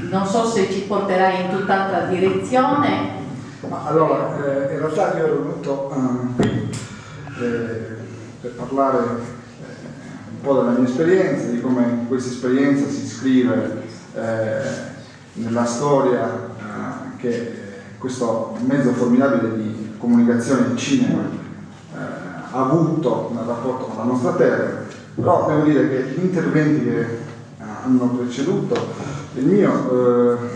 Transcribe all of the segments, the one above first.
non so se ci porterai in tutt'altra direzione. Allora, in realtà io ero venuto qui per parlare un po' della mia esperienza, di come questa esperienza si iscrive nella storia che questo mezzo formidabile di comunicazione e cinema ha avuto nel rapporto con la nostra terra. Però devo dire che gli interventi che hanno preceduto il mio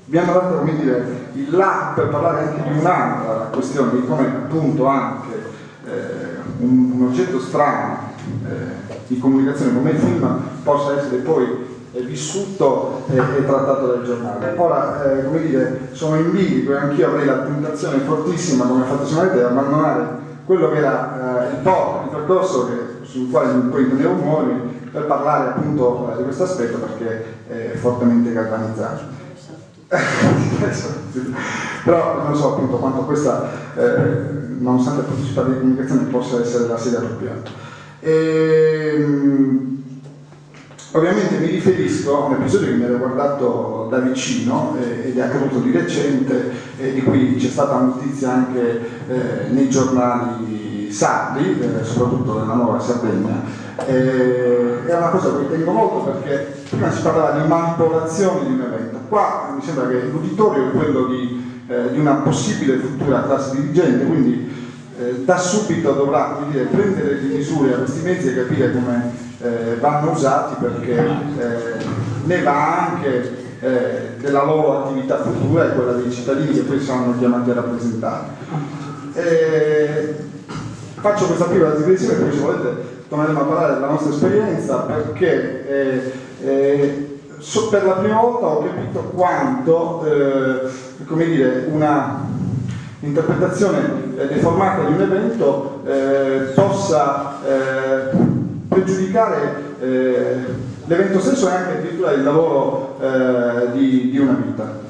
mi hanno dato, come dire, il là per parlare anche di un'altra questione, di come appunto anche un oggetto strano di comunicazione come il film possa essere poi vissuto e trattato dal giornale. Ora, come dire, sono in bilico e anch'io avrei la tentazione fortissima, come ha fatto Simone, di abbandonare quello che era il percorso sul quale poi intendevo muovermi per parlare appunto di questo aspetto, perché è fortemente galvanizzato. Però non so appunto quanto questa, nonostante il partecipare di comunicazione, possa essere la sede appropriata. Ovviamente mi riferisco a un episodio che mi ha riguardato da vicino ed è accaduto di recente, di cui c'è stata notizia anche nei giornali sardi, soprattutto nella Nuova Sardegna. È una cosa che tengo molto perché prima si parlava di manipolazione di un evento. Qua mi sembra che l'uditorio è quello di una possibile futura classe dirigente, quindi da subito dovrà, come dire, prendere le misure a questi mezzi e capire come vanno usati, perché ne va anche della loro attività futura e quella dei cittadini che poi saranno chiamati a rappresentare. Faccio questa piccola digressione, poi se volete torneremo a parlare della nostra esperienza, perché per la prima volta ho capito quanto come dire, una interpretazione deformata di un evento possa pregiudicare l'evento stesso e anche addirittura il lavoro di una vita.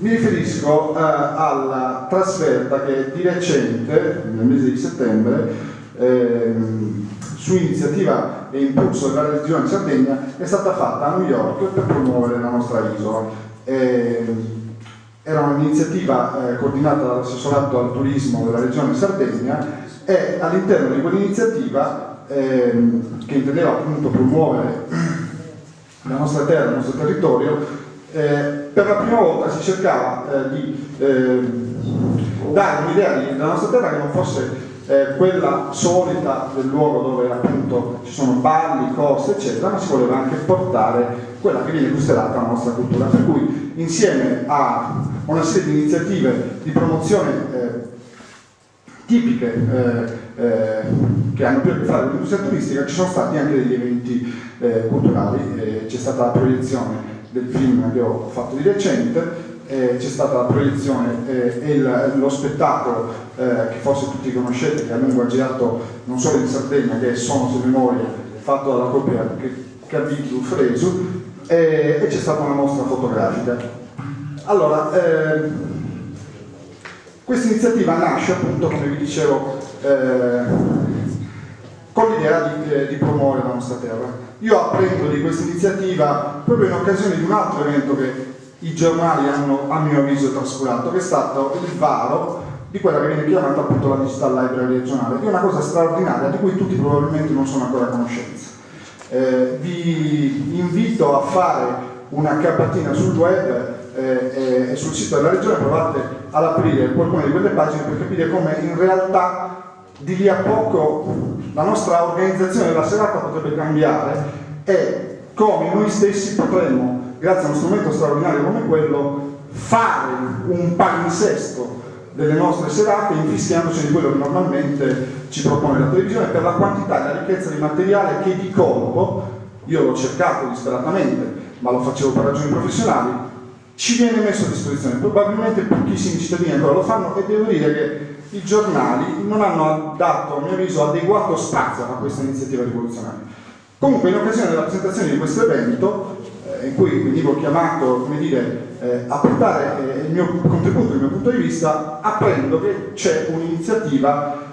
Mi riferisco alla trasferta che di recente, nel mese di settembre, su iniziativa e impulso della Regione Sardegna, è stata fatta a New York per promuovere la nostra isola. Era un'iniziativa coordinata dall'assessorato al turismo della Regione Sardegna e all'interno di quell'iniziativa, che intendeva appunto promuovere la nostra terra, il nostro territorio, per la prima volta si cercava di dare un'idea della nostra terra che non fosse quella solita del luogo dove appunto ci sono balli, cose eccetera, ma si voleva anche portare quella che viene considerata la nostra cultura, per cui insieme a una serie di iniziative di promozione tipiche che hanno più a che fare con l'industria turistica, ci sono stati anche degli eventi culturali. C'è stata la proiezione del film che ho fatto di recente, c'è stata la proiezione e lo spettacolo che forse tutti conoscete, che a lungo ha girato non solo in Sardegna, che è Sono se memoria, fatto dalla coppia Cavillo Fresu, e c'è stata una mostra fotografica. Allora, questa iniziativa nasce appunto, come vi dicevo, con l'idea di promuovere la nostra terra. Io apprendo di questa iniziativa proprio in occasione di un altro evento che i giornali hanno, a mio avviso, trascurato, che è stato il varo di quella che viene chiamata appunto la Digital Library regionale, che è una cosa straordinaria di cui tutti probabilmente non sono ancora a conoscenza. Vi invito a fare una capatina sul web e sul sito della regione, provate ad aprire qualcuna di quelle pagine per capire come in realtà di lì a poco la nostra organizzazione della serata potrebbe cambiare e come noi stessi potremmo, grazie a uno strumento straordinario come quello, fare un palinsesto delle nostre serate infischiandoci di quello che normalmente ci propone la televisione per la quantità e la ricchezza di materiale che di colpo, io l'ho cercato disperatamente ma lo facevo per ragioni professionali, ci viene messo a disposizione. Probabilmente pochissimi cittadini ancora lo fanno e devo dire che i giornali non hanno dato, a mio avviso, adeguato spazio a questa iniziativa rivoluzionaria. Comunque, in occasione della presentazione di questo evento, in cui venivo chiamato, come dire, a portare il mio contributo, il mio punto di vista, apprendo che c'è un'iniziativa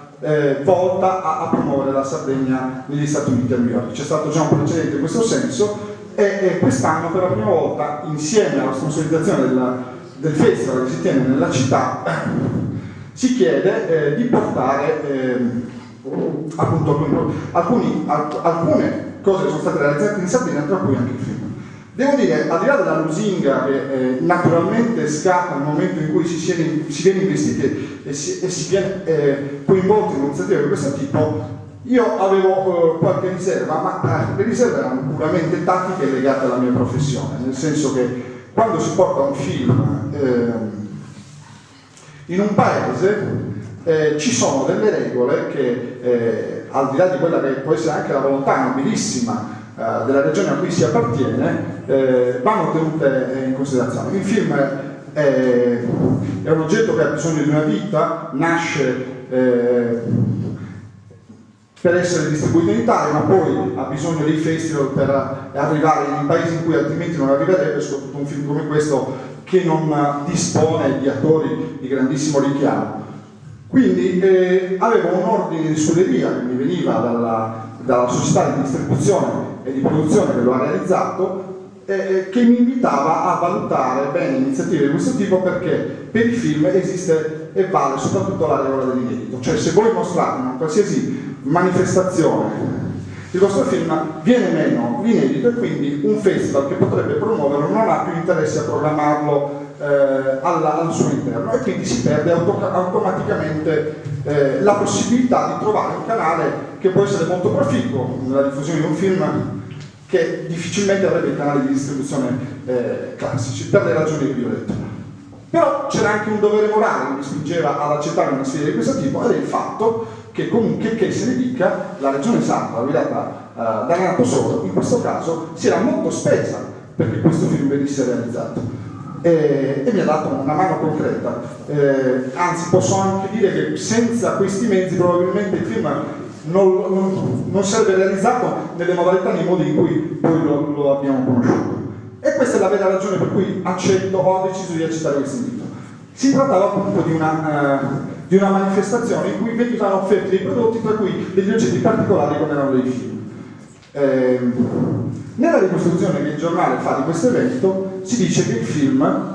volta a promuovere la Sardegna negli Stati Uniti a New York. C'è stato già un precedente in questo senso e quest'anno per la prima volta, insieme alla sponsorizzazione del festival che si tiene nella città, si chiede di portare appunto alcune cose che sono state realizzate in Sardegna, tra cui anche il film. Devo dire, al di là della lusinga che naturalmente scatta nel momento in cui si viene investiti e si viene coinvolti in un'iniziativa di questo tipo, io avevo qualche riserva, ma le riserve erano puramente tattiche legate alla mia professione, nel senso che quando si porta un film in un paese ci sono delle regole che al di là di quella che può essere anche la volontà nobilissima della regione a cui si appartiene, vanno tenute in considerazione. Il film è un oggetto che ha bisogno di una vita, nasce per essere distribuito in Italia, ma poi ha bisogno dei festival per arrivare in paesi in cui altrimenti non arriverebbe, soprattutto un film come questo che non dispone di attori di grandissimo richiamo. Quindi avevo un ordine di scuderia che mi veniva dalla società di distribuzione e di produzione che lo ha realizzato, che mi invitava a valutare bene iniziative di questo tipo, perché per i film esiste e vale soprattutto la regola dell'inedito, cioè se voi mostrate in una qualsiasi manifestazione il vostro film viene meno l'inedito, e quindi un festival che potrebbe promuoverlo non ha più interesse a programmarlo al suo interno, e quindi si perde automaticamente la possibilità di trovare un canale che può essere molto proficuo nella diffusione di un film che difficilmente avrebbe i canali di distribuzione classici, per le ragioni che vi ho detto. Però c'era anche un dovere morale che mi spingeva ad accettare una sfida di questo tipo, ed è il fatto che comunque, che se ne dica, la regione sarda, guidata da Renato Soro, in questo caso si era molto spesa perché questo film venisse realizzato. E mi ha dato una mano concreta, anzi posso anche dire che senza questi mezzi probabilmente il film non sarebbe realizzato nelle modalità, nei modi in cui poi lo abbiamo conosciuto. E questa è la vera ragione per cui ho deciso di accettare questo invito. Si trattava appunto di una manifestazione in cui venivano offerti dei prodotti, tra cui degli oggetti particolari come erano dei film. Nella ricostruzione che il giornale fa di questo evento si dice che il film,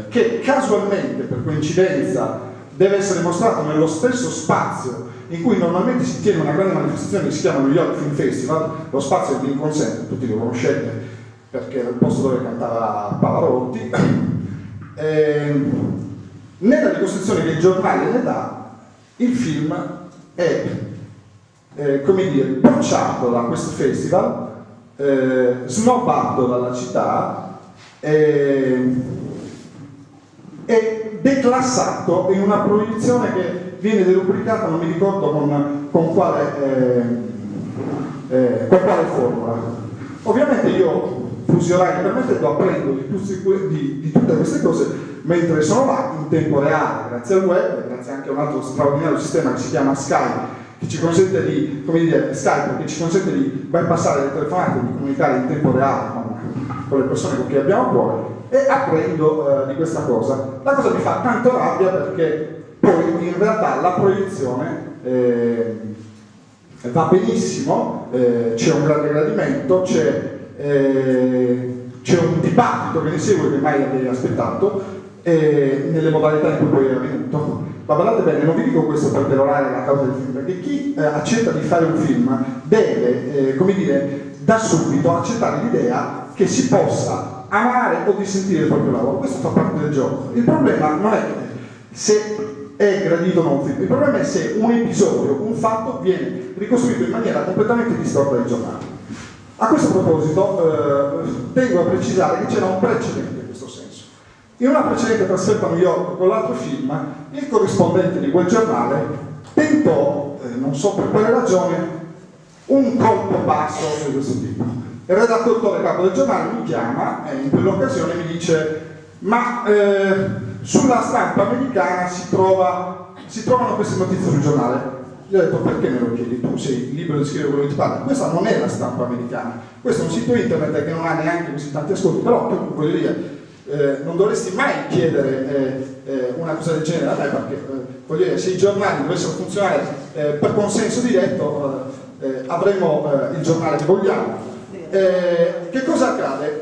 che casualmente per coincidenza deve essere mostrato nello stesso spazio in cui normalmente si tiene una grande manifestazione che si chiama New York Film Festival, lo spazio di Lincoln Center, tutti lo conoscete perché era il posto dove cantava Pavarotti. Nella ricostruzione che il giornale ne dà, il film è come dire, bocciato da questo festival, snobbato dalla città e declassato in una proiezione che viene derubricata, non mi ricordo con quale formula. Ovviamente io fusionario permettendo apprendo di tutte queste cose mentre sono là in tempo reale, grazie al web, grazie anche a un altro straordinario sistema che si chiama Skype, che ci consente di, Skype, che ci consente di bypassare le telefonate e di comunicare in tempo reale con le persone con cui abbiamo a cuore, e apprendo di questa cosa. La cosa mi fa tanto rabbia perché poi in realtà la proiezione va benissimo, c'è un grande gradimento, c'è un dibattito che ne segue che mai avevi aspettato nelle modalità in cui poi è avvenuto. Ma guardate bene, non vi dico questo per perorare la causa del film, perché chi accetta di fare un film deve, da subito accettare l'idea che si possa amare o dissentire il proprio lavoro. Questo fa parte del gioco. Il problema non è se è gradito o non un film, il problema è se un episodio, un fatto viene ricostruito in maniera completamente distorta dai giornali. A questo proposito tengo a precisare che c'era un precedente in questo senso. In una precedente trasferta a New York con l'altro film, il corrispondente di quel giornale tentò, non so per quale ragione, un colpo basso di questo tipo. Il redattore capo del giornale mi chiama e in quell'occasione mi dice: ma sulla stampa americana si trovano queste notizie sul giornale. Gli ho detto: perché me lo chiedi? Tu sei libero di scrivere quello che ti pare. Questa non è la stampa americana, questo è un sito internet che non ha neanche così tanti ascolti, però tu, voglio dire, non dovresti mai chiedere una cosa del genere a me, perché voglio dire, se i giornali dovessero funzionare per consenso diretto avremmo il giornale che vogliamo. che cosa accade?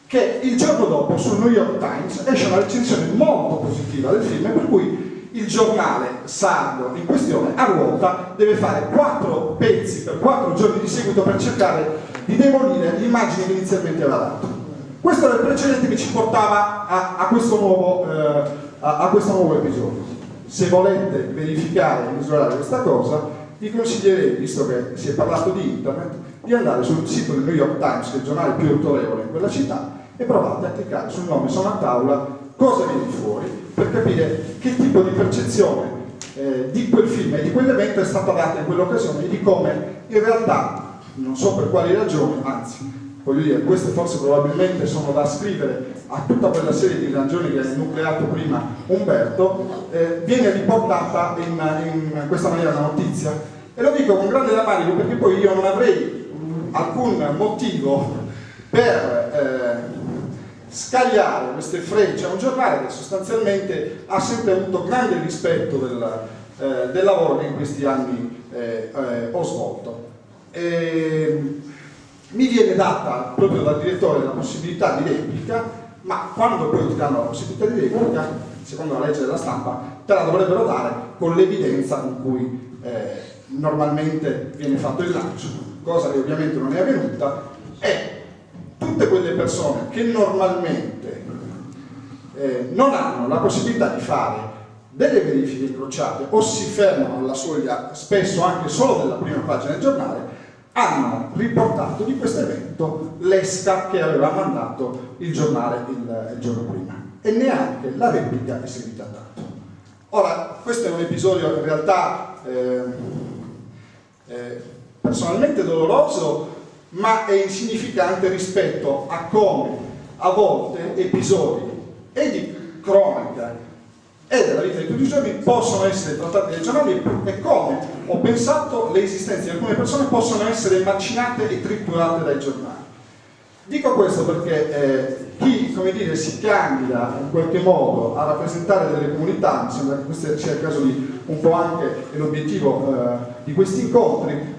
Che il giorno dopo sul New York Times esce una recensione molto positiva del film, per cui il giornale sardo in questione a ruota deve fare 4 pezzi per 4 giorni di seguito per cercare di demolire l'immagine che inizialmente aveva dato. Questo era il precedente che ci portava a questo nuovo episodio. Se volete verificare e misurare questa cosa, vi consiglierei, visto che si è parlato di internet, di andare sul sito del New York Times, che è il giornale più autorevole in quella città, e provate a cliccare sul nome Sono a tavola, cosa viene fuori, per capire che tipo di percezione di quel film e di quell'evento è stata data in quell'occasione e di come in realtà, non so per quali ragioni, anzi, voglio dire, queste forse probabilmente sono da scrivere a tutta quella serie di ragioni che ha enucleato prima Umberto, viene riportata in questa maniera la notizia. E lo dico con grande rammarico perché poi io non avrei alcun motivo per scagliare queste frecce a un giornale che sostanzialmente ha sempre avuto grande rispetto del lavoro che in questi anni ho svolto. Mi viene data proprio dal direttore la possibilità di replica, ma quando poi ti danno la possibilità di replica, secondo la legge della stampa, te la dovrebbero dare con l'evidenza con cui normalmente viene fatto il lancio, cosa che ovviamente non è avvenuta, e tutte quelle persone che normalmente non hanno la possibilità di fare delle verifiche incrociate o si fermano alla soglia spesso anche solo della prima pagina del giornale, hanno riportato di questo evento l'esca che aveva mandato il giornale il giorno prima, e neanche la replica è servita tanto. Ora, questo è un episodio in realtà personalmente doloroso, ma è insignificante rispetto a come a volte episodi e di cronaca e della vita di tutti i giorni possono essere trattati dai giornali, e come ho pensato le esistenze di alcune persone possono essere macinate e triturate dai giornali. Dico questo perché chi, come dire, si candida in qualche modo a rappresentare delle comunità, mi sembra che questo sia il caso di un po' anche l'obiettivo di questi incontri,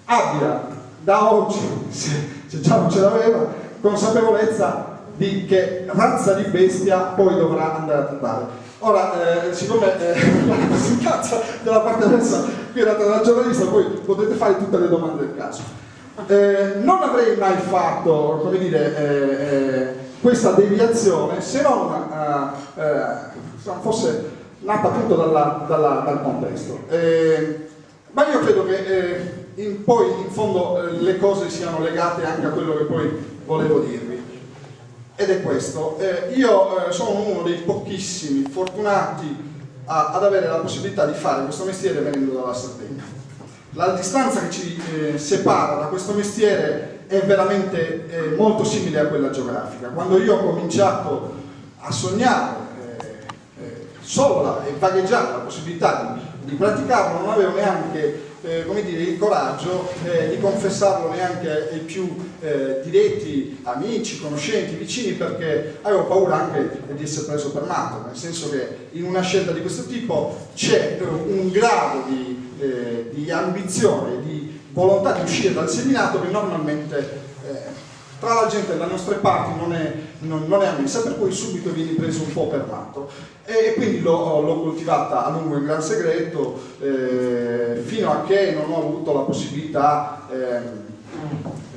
abbia da oggi, se già non ce l'aveva, consapevolezza di che razza di bestia poi dovrà andare a trattare. Ora, siccome la rappresentanza della partenza qui era tra la giornalista, poi potete fare tutte le domande del caso. Non avrei mai fatto, come dire, questa deviazione se non fosse nata appunto dal contesto. Ma io credo che poi in fondo le cose siano legate anche a quello che poi volevo dirvi. Ed è questo, io sono uno dei pochissimi fortunati ad avere la possibilità di fare questo mestiere venendo dalla Sardegna. La distanza che ci separa da questo mestiere è veramente molto simile a quella geografica. Quando io ho cominciato a sognare solo e vagheggiare la possibilità di praticarlo, non avevo neanche come dire, il coraggio di confessarlo neanche ai più diretti amici, conoscenti, vicini, perché avevo paura anche di essere preso per matto, nel senso che in una scelta di questo tipo c'è un grado di ambizione, di volontà di uscire dal seminato che normalmente tra la gente dalle nostre parti non è ammessa, per cui subito vieni preso un po' per matto, e quindi l'ho coltivata a lungo in gran segreto fino a che non ho avuto la possibilità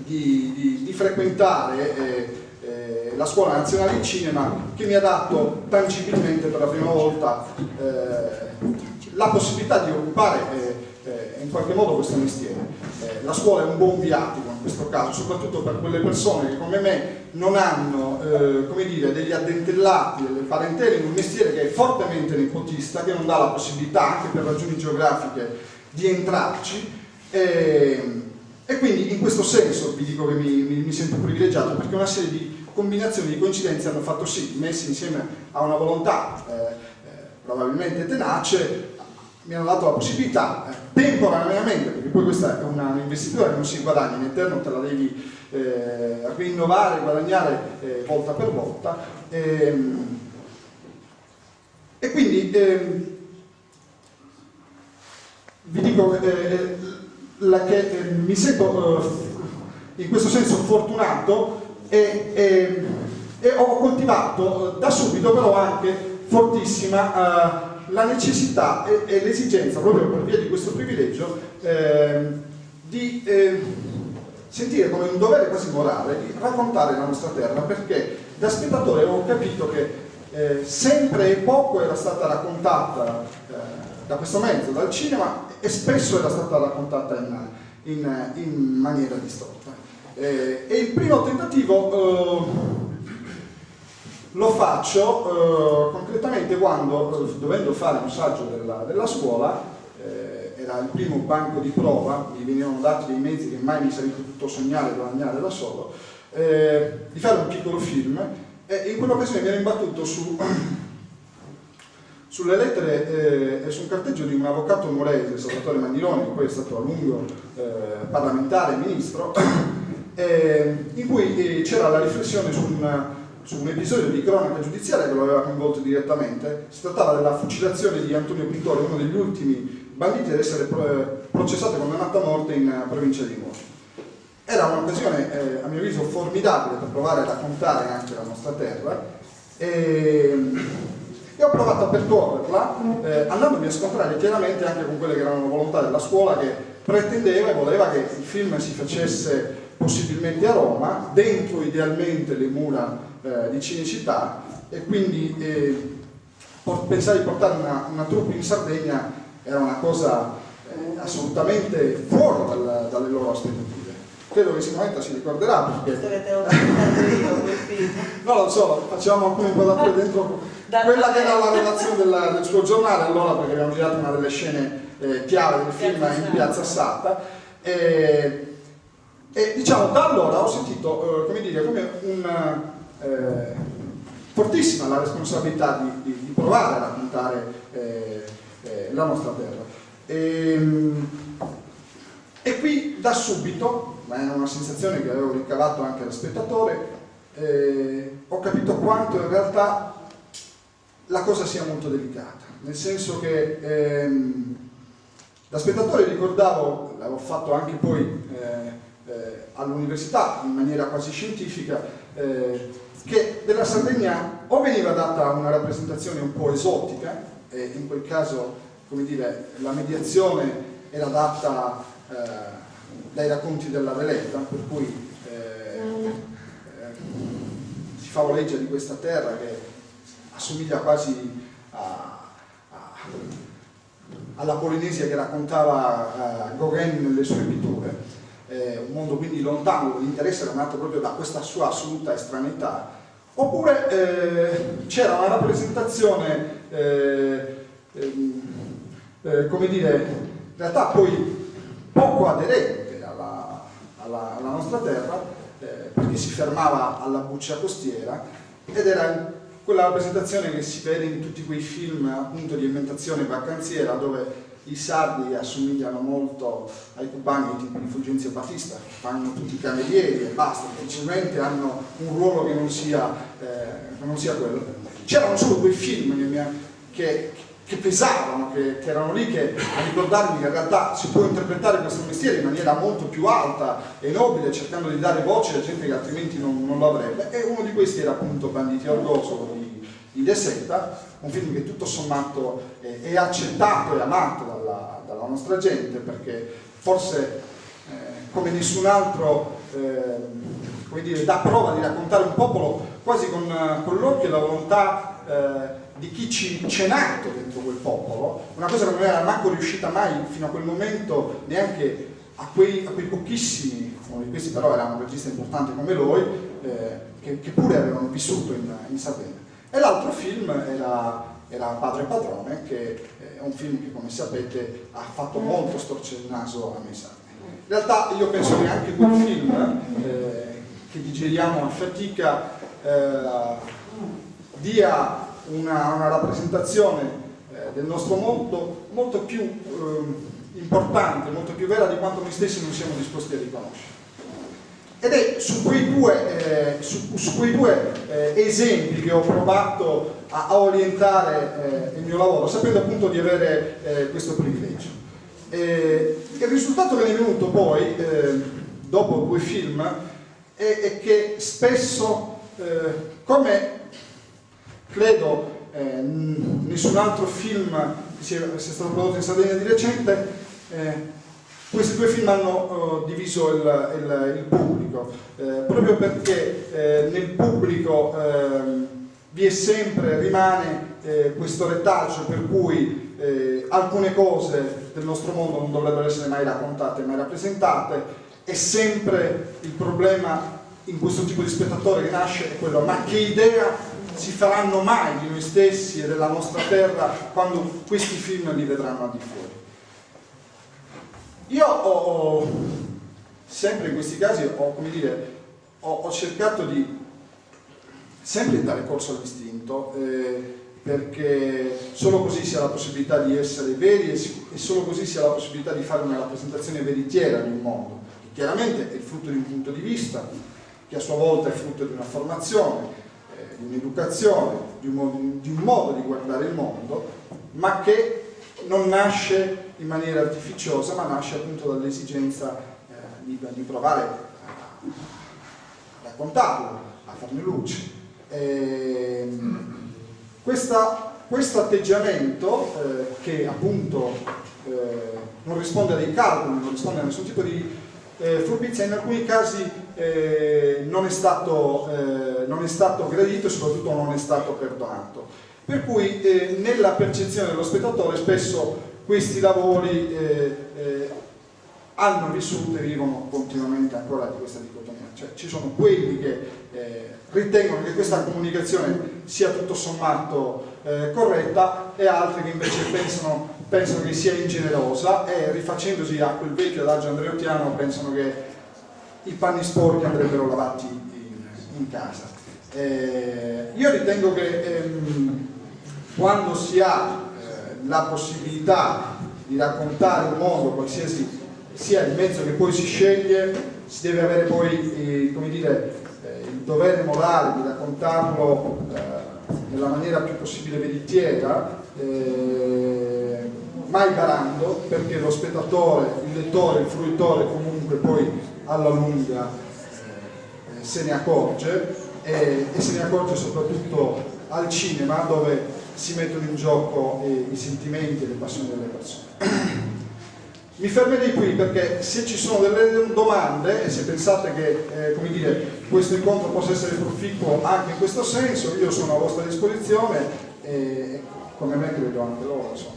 di frequentare la Scuola Nazionale di Cinema, che mi ha dato tangibilmente per la prima volta la possibilità di occupare in qualche modo questo mestiere. La scuola è un buon viatico in questo caso, soprattutto per quelle persone che come me non hanno come dire, degli addentellati, delle parentele in un mestiere che è fortemente nepotista, che non dà la possibilità, anche per ragioni geografiche, di entrarci, e quindi in questo senso vi dico che mi sento privilegiato, perché una serie di combinazioni, di coincidenze hanno fatto sì, messi insieme a una volontà probabilmente tenace, mi hanno dato la possibilità temporaneamente, perché poi questa è un'investitura che non si guadagna in eterno, te la devi rinnovare, guadagnare volta per volta, e quindi vi dico mi sento in questo senso fortunato e ho coltivato da subito però anche fortissima la necessità e l'esigenza, proprio per via di questo privilegio, di sentire come un dovere quasi morale di raccontare la nostra terra, perché da spettatore ho capito che sempre e poco era stata raccontata da questo mezzo, dal cinema, e spesso era stata raccontata in maniera distorta. E il primo tentativo lo faccio concretamente quando, dovendo fare un saggio della scuola, era il primo banco di prova, mi venivano dati dei mezzi che mai mi sarei potuto sognare e guadagnare da solo, di fare un piccolo film, e in quell'occasione mi ero imbattuto sulle lettere e su un carteggio di un avvocato nuorese, Salvatore Magnironi, che poi è stato a lungo parlamentare e ministro, in cui c'era la riflessione su un episodio di cronaca giudiziaria che lo aveva coinvolto direttamente. Si trattava della fucilazione di Antonio Pintori, uno degli ultimi banditi ad essere processato e condannato a morte in provincia di Muro. Era un'occasione, a mio avviso, formidabile per provare a raccontare anche la nostra terra, e ho provato a percorrerla, andandomi a scontrare chiaramente anche con quelle che erano le volontà della scuola, che pretendeva e voleva che il film si facesse possibilmente a Roma, dentro idealmente le mura di Cinecittà, e quindi pensare di portare una troupe in Sardegna era una cosa assolutamente fuori dalle loro aspettative. Credo che sicuramente si ricorderà, perché non lo so, facevamo alcune inquadrature dentro quella che era la redazione del suo giornale allora, perché abbiamo girato una delle scene chiave del film in Piazza Assata, e diciamo da allora ho sentito come dire, come fortissima la responsabilità di provare a raccontare la nostra terra, e qui da subito, ma è una sensazione che avevo ricavato anche da spettatore, ho capito quanto in realtà la cosa sia molto delicata, nel senso che da spettatore ricordavo, l'avevo fatto anche poi all'università in maniera quasi scientifica, che della Sardegna o veniva data una rappresentazione un po' esotica, e in quel caso, come dire, la mediazione era data dai racconti della Veleta, per cui si favoleggia di questa terra che assomiglia quasi alla Polinesia che raccontava Gauguin nelle sue pitture, un mondo quindi lontano, dove l'interesse era nato proprio da questa sua assoluta estraneità. Oppure c'era una rappresentazione, come dire, in realtà poi poco aderente alla nostra terra, perché si fermava alla buccia costiera, ed era quella rappresentazione che si vede in tutti quei film appunto di ambientazione vacanziera, dove i sardi assomigliano molto ai cubani ai tempi di Fulgenzio Batista, fanno tutti i camerieri e basta, difficilmente hanno un ruolo che non sia quello. C'erano solo quei film che pesavano, che erano lì, che a ricordarmi che in realtà si può interpretare questo mestiere in maniera molto più alta e nobile, cercando di dare voce a gente che altrimenti non lo avrebbe, e uno di questi era appunto Banditi al Gozo di De Seta, un film che tutto sommato è accettato e amato dalla nostra gente, perché forse come nessun altro come dire, dà prova di raccontare un popolo quasi con l'occhio e la volontà di chi c'è nato dentro quel popolo, una cosa che non era manco riuscita mai fino a quel momento neanche a quei pochissimi, uno di questi però era un regista importante come lui, che pure avevano vissuto in Sardegna. E l'altro film era Padre Padrone, che è un film che, come sapete, ha fatto molto storcere il naso a me sardi. In realtà io penso che anche quel film, che digeriamo a fatica, dia una rappresentazione del nostro mondo molto più importante, molto più vera di quanto noi stessi non siamo disposti a riconoscere. Ed è su quei due esempi che ho provato a orientare il mio lavoro, sapendo appunto di avere questo privilegio. Il risultato che ne è venuto poi, dopo 2 film, è che spesso, come credo nessun altro film che sia stato prodotto in Sardegna di recente, questi 2 film hanno diviso il pubblico, proprio perché nel pubblico vi è sempre, rimane questo retaggio per cui alcune cose del nostro mondo non dovrebbero essere mai raccontate, mai rappresentate. È sempre il problema in questo tipo di spettatore che nasce è quello: ma che idea si faranno mai di noi stessi e della nostra terra quando questi film li vedranno al di fuori? Io ho sempre in questi casi ho cercato di sempre dare corso all'istinto, perché solo così si ha la possibilità di essere veri e solo così si ha la possibilità di fare una rappresentazione veritiera di un mondo, che chiaramente è il frutto di un punto di vista, che a sua volta è frutto di una formazione, di un'educazione, di un modo di guardare il mondo, ma che non nasce in maniera artificiosa, ma nasce appunto dall'esigenza di provare a raccontarlo, a farne luce. Questo atteggiamento che appunto non risponde a dei calcoli, non risponde a nessun tipo di furbizia, in alcuni casi non è stato gradito e soprattutto non è stato perdonato. Per cui nella percezione dello spettatore spesso questi lavori hanno vissuto e vivono continuamente ancora di questa dicotomia. Cioè, ci sono quelli che ritengono che questa comunicazione sia tutto sommato corretta e altri che invece pensano che sia ingenerosa e, rifacendosi a quel vecchio adagio andreottiano, pensano che i panni sporchi andrebbero lavati in casa. Io ritengo che quando si ha la possibilità di raccontare un mondo, qualsiasi sia il mezzo che poi si sceglie, si deve avere poi il dovere morale di raccontarlo nella maniera più possibile veritiera, mai barando, perché lo spettatore, il lettore, il fruitore comunque poi alla lunga se ne accorge, e se ne accorge soprattutto al cinema, dove si mettono in gioco i sentimenti e le passioni delle persone. Mi fermerei qui perché se ci sono delle domande e se pensate che questo incontro possa essere proficuo anche in questo senso, io sono a vostra disposizione e come me credo anche loro, insomma.